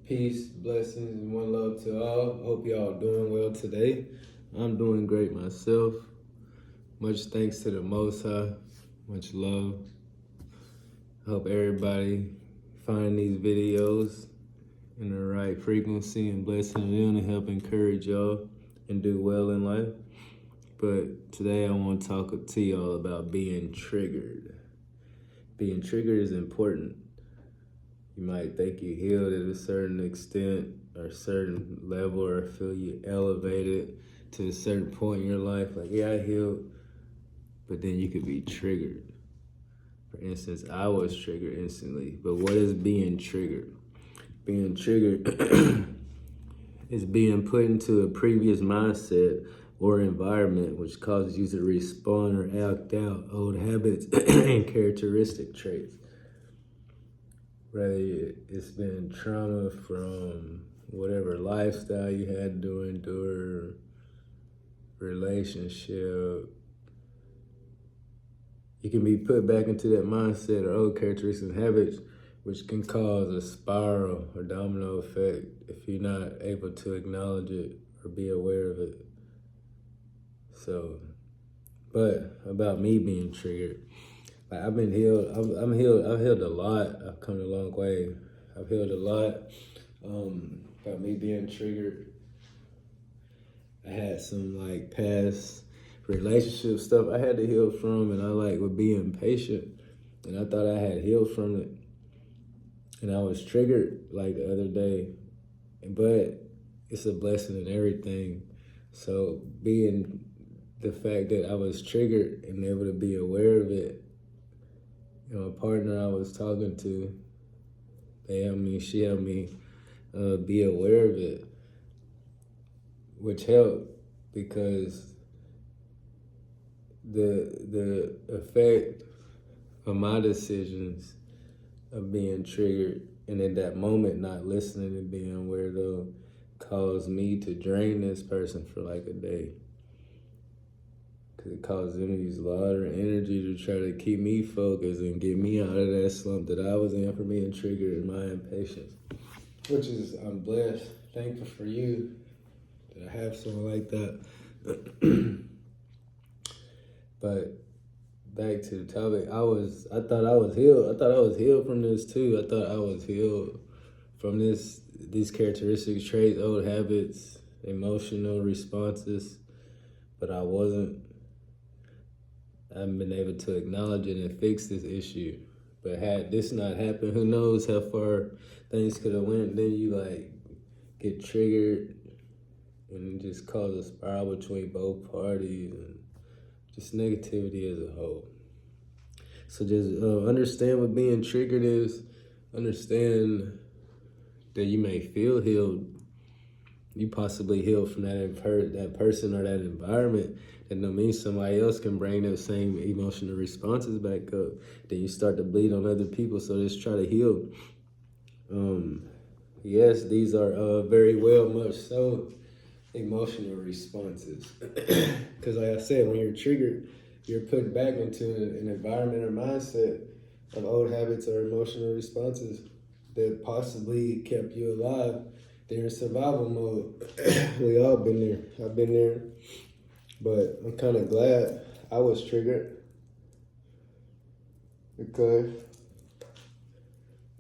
Peace, blessings, and one love to all. Hope y'all doing well today. I'm doing great myself. Much thanks to the Most High. Much love. Hope everybody find these videos in the right frequency and blessing them to help encourage y'all and do well in life. But today I want to talk to y'all about being triggered. Being triggered is important. You might think you healed at a certain extent or a certain level, or feel you elevated to a certain point in your life. Like, yeah, I healed, but then you could be triggered. For instance, I was triggered instantly. But what is being triggered? Being triggered is being put into a previous mindset or environment which causes you to respond or act out old habits and characteristic traits. Whether it's been trauma from whatever lifestyle you had to endure, relationship, you can be put back into that mindset or old characteristics and habits, which can cause a spiral or domino effect if you're not able to acknowledge it or be aware of it. So, but about me being triggered, like I've been healed. I'm healed. I've healed a lot. I've come a long way. I've healed a lot. About me being triggered, I had some like past relationship stuff I had to heal from, and I would be impatient, and I thought I had healed from it, and I was triggered like the other day, but it's a blessing in everything. So being the fact that I was triggered and able to be aware of it. A partner I was talking to, she helped me be aware of it, which helped because the effect of my decisions of being triggered and in that moment not listening and being aware though caused me to drain this person for like a day. Because it caused them to use a lot of energy to try to keep me focused and get me out of that slump that I was in for being triggered and my impatience. Which is, I'm blessed, thankful for you that I have someone like that. But back to the topic, I thought I was healed. I thought I was healed from this too. I thought I was healed from these characteristics, traits, old habits, emotional responses, but I wasn't. I haven't been able to acknowledge it and fix this issue. But had this not happened, who knows how far things could have went. Then you get triggered and it just cause a spiral between both parties and just negativity as a whole. So just understand what being triggered is. Understand that you may feel healed. You possibly healed from that person or that environment. And that means somebody else can bring those same emotional responses back up. Then you start to bleed on other people, so just try to heal. Yes, these are very well much so emotional responses. Because like I said, when you're triggered, you're put back into an environment or mindset of old habits or emotional responses that possibly kept you alive. They're in survival mode. We all been there. I've been there. But I'm kind of glad I was triggered because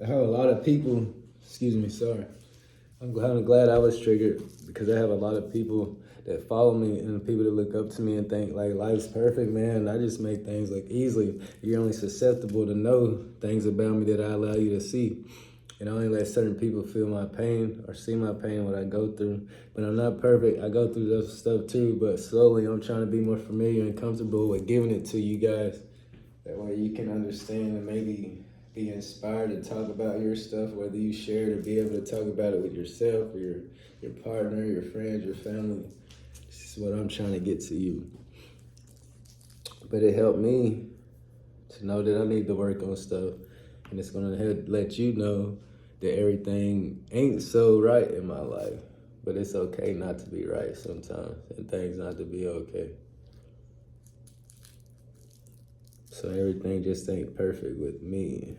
I have a lot of people, I'm kind of glad I was triggered because I have a lot of people that follow me and people that look up to me and think like life's perfect, man. I just make things look easily. You're only susceptible to know things about me that I allow you to see. And I only let certain people feel my pain or see my pain, what I go through. But I'm not perfect. I go through those stuff too, but slowly I'm trying to be more familiar and comfortable with giving it to you guys. That way you can understand and maybe be inspired to talk about your stuff, whether you share it or be able to talk about it with yourself or your partner, your friends, your family. This is what I'm trying to get to you. But it helped me to know that I need to work on stuff. And it's going to let you know that everything ain't so right in my life. But it's okay not to be right sometimes and things not to be okay. So everything just ain't perfect with me.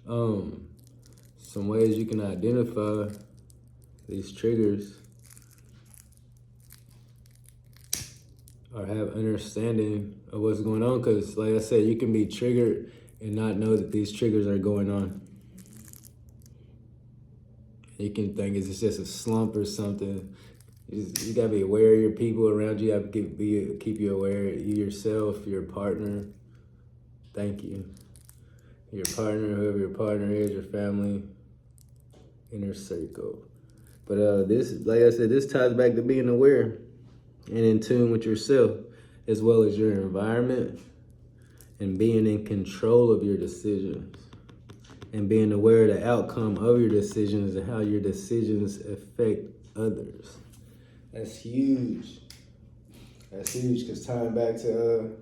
Some ways you can identify these triggers or have understanding of what's going on, because like I said, you can be triggered and not know that these triggers are going on. You can think it's just a slump or something. You gotta be aware of your people around you. You have to keep you aware of you yourself, your partner. Thank you. Your partner, whoever your partner is, your family, inner circle. But this, like I said, this ties back to being aware and in tune with yourself, as well as your environment, and being in control of your decisions, and being aware of the outcome of your decisions and how your decisions affect others. That's huge. That's huge, because tying back to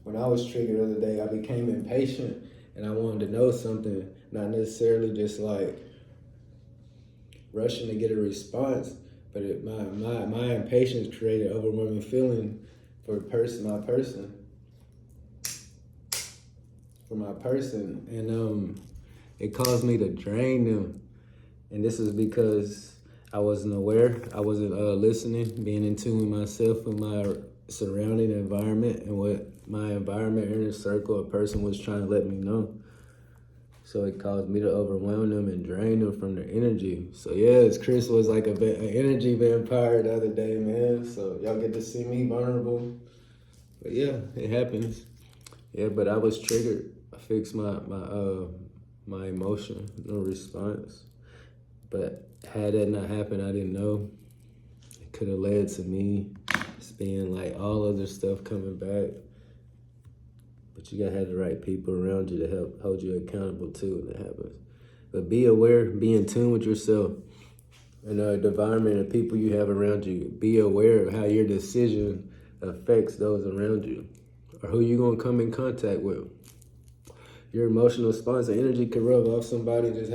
when I was triggered the other day, I became impatient and I wanted to know something, not necessarily just like rushing to get a response, but my impatience created overwhelming feeling for my person, and it caused me to drain them. And this is because I wasn't aware, I wasn't listening, being in tune with myself and my surrounding environment and what my environment, inner circle, a person was trying to let me know. So it caused me to overwhelm them and drain them from their energy. So yes, Chris was like an energy vampire the other day, man. So y'all get to see me vulnerable. But yeah, it happens. Yeah, but I was triggered. I fixed my emotion, no response. But had that not happened, I didn't know. It could have led to me just being like all other stuff coming back. But you gotta have the right people around you to help hold you accountable too when it happens. But be aware, be in tune with yourself and the environment and people you have around you. Be aware of how your decision affects those around you, or who you're gonna come in contact with. Your emotional response and energy can rub off somebody, cause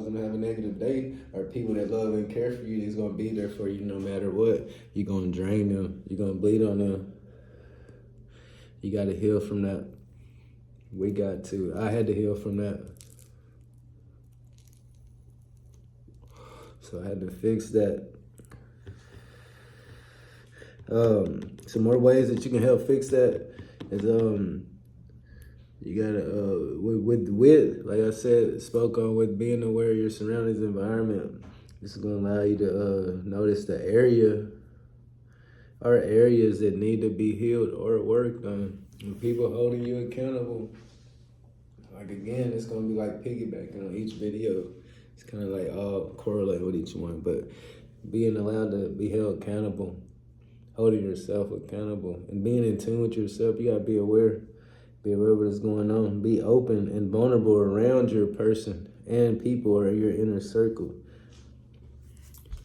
them to have a negative day, or people that love and care for you is gonna be there for you no matter what. You're gonna drain them, you're gonna bleed on them. You gotta heal from that. I had to heal from that. So I had to fix that. Some more ways that you can help fix that is you gotta with like I said, spoke on, with being aware of your surroundings, environment. This is gonna allow you to notice the areas that need to be healed or worked on, and people holding you accountable. Like again, it's gonna be like piggybacking on each video. It's kind of like all correlate with each one, but being allowed to be held accountable, holding yourself accountable, and being in tune with yourself. You gotta be aware. Be aware of what's going on. Be open and vulnerable around your person and people or your inner circle.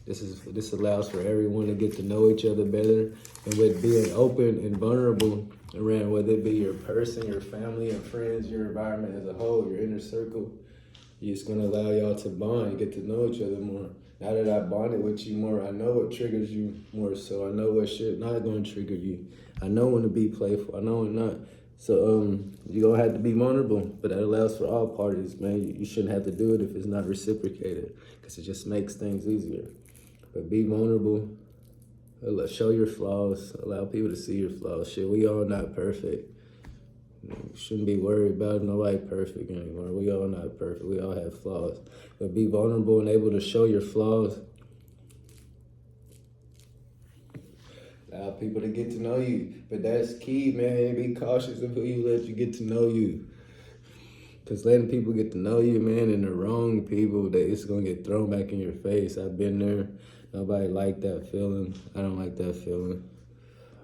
This allows for everyone to get to know each other better, and with being open and vulnerable around, whether it be your person, your family, and friends, your environment as a whole, your inner circle, it's gonna allow y'all to bond and get to know each other more. Now that I bonded with you more, I know what triggers you more, so I know what shit not gonna trigger you. I know when to be playful, I know when not. So you're gonna have to be vulnerable, but that allows for all parties, man. You shouldn't have to do it if it's not reciprocated, because it just makes things easier. But be vulnerable, show your flaws, allow people to see your flaws. Shit, we all not perfect. You shouldn't be worried about nobody perfect anymore. We all not perfect, we all have flaws. But be vulnerable and able to show your flaws. Allow people to get to know you. But that's key, man. Be cautious of who you let you get to know you. Because letting people get to know you, man, and the wrong people, it's going to get thrown back in your face. I've been there. Nobody liked that feeling. I don't like that feeling.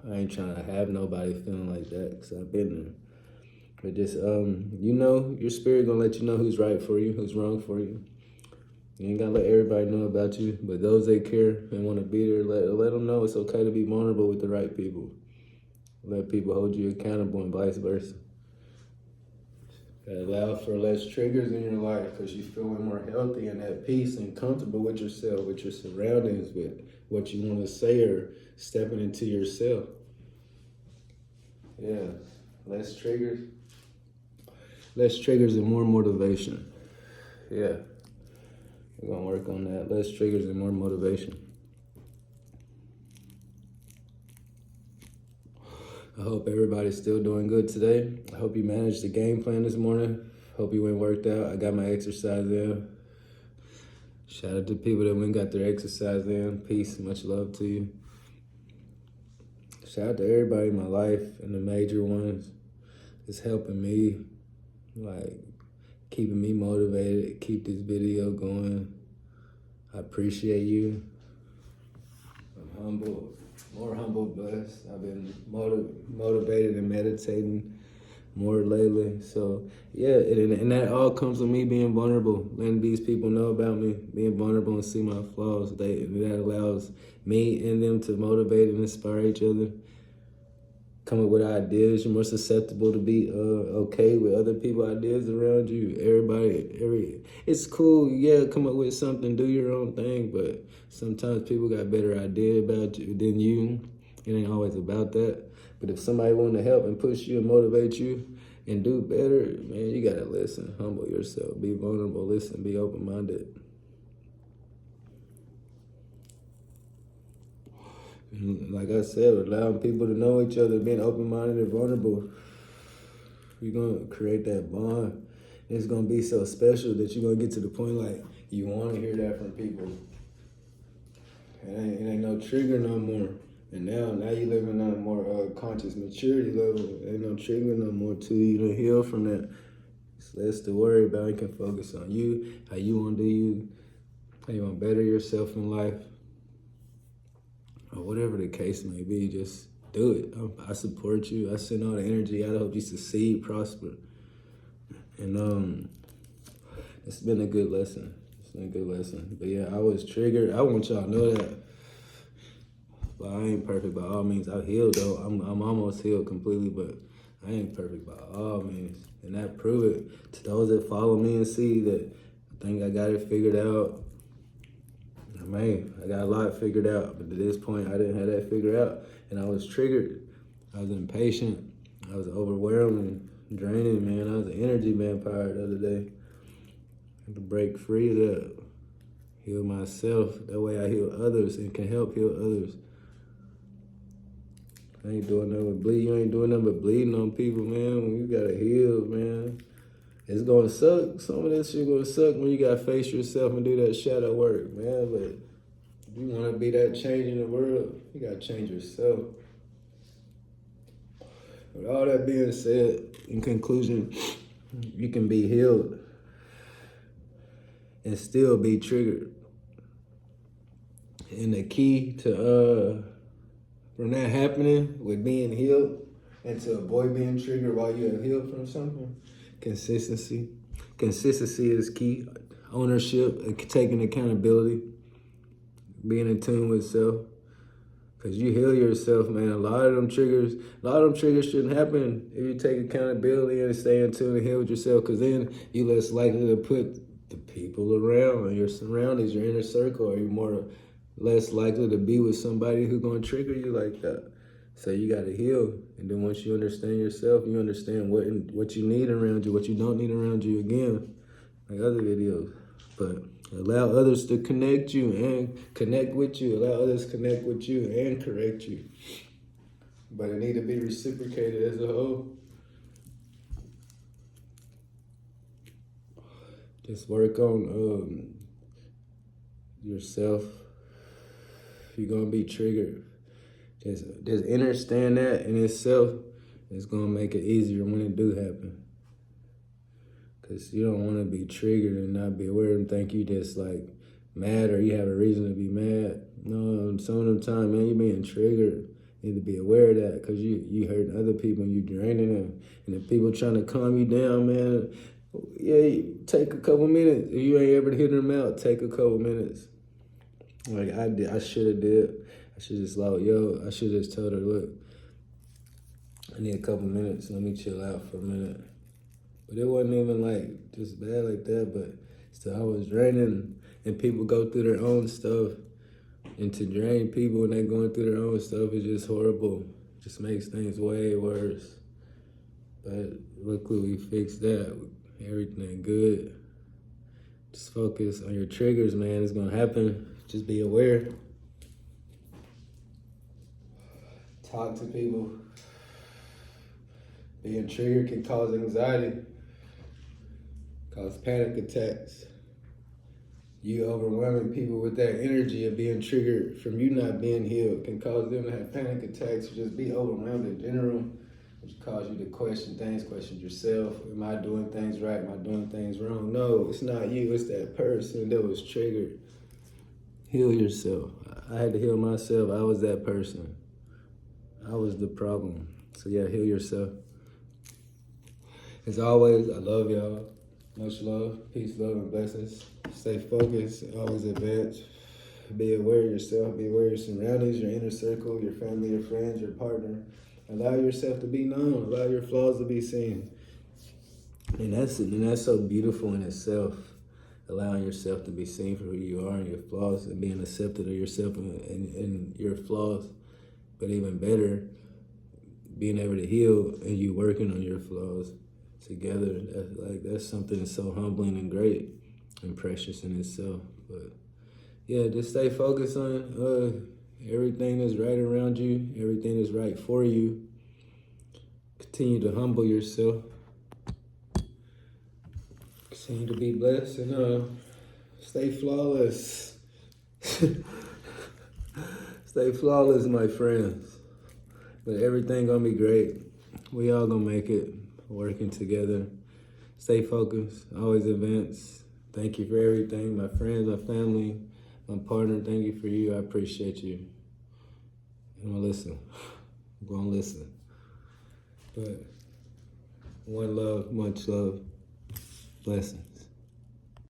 I ain't trying to have nobody feeling like that, because I've been there. But just, your spirit going to let you know who's right for you, who's wrong for you. You ain't gotta let everybody know about you, but those that care and want to be there, let them know it's okay to be vulnerable with the right people. Let people hold you accountable and vice versa. Allow for less triggers in your life, because you're feeling more healthy and at peace and comfortable with yourself, with your surroundings, with what you want to say, or stepping into yourself. Yeah, less triggers and more motivation. yeah, we're gonna work on that. Less triggers and more motivation. I hope everybody's still doing good today. I hope you managed the game plan this morning. Hope you went and worked out. I got my exercise in. Shout out to people that went and got their exercise in. Peace, much love to you. Shout out to everybody in my life and the major ones. It's helping me, like, keeping me motivated, keep this video going. I appreciate you. I'm humble, more humble, blessed. I've been motivated and meditating more lately. So yeah, and that all comes with me being vulnerable, letting these people know about me, being vulnerable and see my flaws. That allows me and them to motivate and inspire each other. Come up with ideas. You're more susceptible to be okay with other people's ideas around you. It's cool, yeah, come up with something, do your own thing, but sometimes people got better ideas about you than you. It ain't always about that. But if somebody want to help and push you and motivate you and do better, man, you gotta listen, humble yourself, be vulnerable, listen, be open-minded. Like I said, allowing people to know each other, being open-minded and vulnerable, you're going to create that bond. It's going to be so special that you're going to get to the point like you want to hear that from people. It ain't no trigger no more. And now you living on a more conscious maturity level. Ain't no trigger no more to you to heal from that. So less to worry about. You can focus on you, how you want to do you, how you want to better yourself in life. Or whatever the case may be, just do it. I support you. I send all the energy out. I hope you succeed, prosper. And it's been a good lesson. But yeah, I was triggered. I want y'all to know that. But I ain't perfect by all means. I healed though. I'm almost healed completely, but I ain't perfect by all means. And I prove it to those that follow me and see that I think I got it figured out. I got a lot figured out, but at this point, I didn't have that figured out, and I was triggered. I was impatient. I was overwhelming, draining, man. I was an energy vampire the other day. I had to break free of that, heal myself. That way I heal others and can help heal others. I ain't doing nothing but bleed. You ain't doing nothing but bleeding on people, man. You gotta heal, man. It's gonna suck. Some of this shit gonna suck when you gotta face yourself and do that shadow work, man. But if you wanna be that change in the world, you gotta change yourself. With all that being said, in conclusion, you can be healed and still be triggered. And the key to from that happening with being healed and to avoid being triggered while you have healed from something, consistency. Consistency is key. Ownership, taking accountability, being in tune with self. Because you heal yourself, man. A lot of them triggers shouldn't happen if you take accountability and stay in tune and heal with yourself. Because then you're less likely to put the people around, your surroundings, your inner circle, or you're less likely to be with somebody who's going to trigger you like that. So you got to heal. And then once you understand yourself, you understand what you need around you, what you don't need around you again, like other videos. But allow others to connect you and connect with you. Allow others to connect with you and correct you. But it need to be reciprocated as a whole. Just work on yourself. If you're going to be triggered, just understand that in itself. It's going to make it easier when it do happen. Because you don't want to be triggered and not be aware and think you just like mad or you have a reason to be mad. No, some of the time, man, you're being triggered. You need to be aware of that because you hurting other people and you draining them. And if people trying to calm you down, man, yeah, take a couple minutes. If you ain't able to hit them out, take a couple minutes. Like I did, I should have did. I should just I should just told her, look, I need a couple minutes. Let me chill out for a minute. But it wasn't even like just bad like that. But still, I was draining, and people go through their own stuff. And to drain people when they're going through their own stuff is just horrible. It just makes things way worse. But luckily we fixed that. Everything good. Just focus on your triggers, man. It's gonna happen. Just be aware. Talk to people. Being triggered can cause anxiety, cause panic attacks. You overwhelming people with that energy of being triggered from you not being healed can cause them to have panic attacks or just be overwhelmed in general, which cause you to question things, question yourself. Am I doing things right? Am I doing things wrong? No, it's not you. It's that person that was triggered. Heal yourself. I had to heal myself. I was that person. I was the problem. So yeah, heal yourself. As always, I love y'all. Much love, peace, love, and blessings. Stay focused, always advance. Be aware of yourself, be aware of your surroundings, your inner circle, your family, your friends, your partner. Allow yourself to be known, allow your flaws to be seen. And that's so beautiful in itself, allowing yourself to be seen for who you are and your flaws and being accepted of yourself and your flaws. But even better, being able to heal and you working on your flaws together. That's something that's so humbling and great and precious in itself. But yeah, just stay focused on everything that's right around you, everything that's right for you. Continue to humble yourself. Continue to be blessed and stay flawless. Stay flawless, my friends. But everything gonna be great. We all gonna make it. Working together. Stay focused. Always advance. Thank you for everything. My friends, my family, my partner, thank you for you. I appreciate you. I'm gonna listen. I'm gonna listen. But one love, much love. Blessings.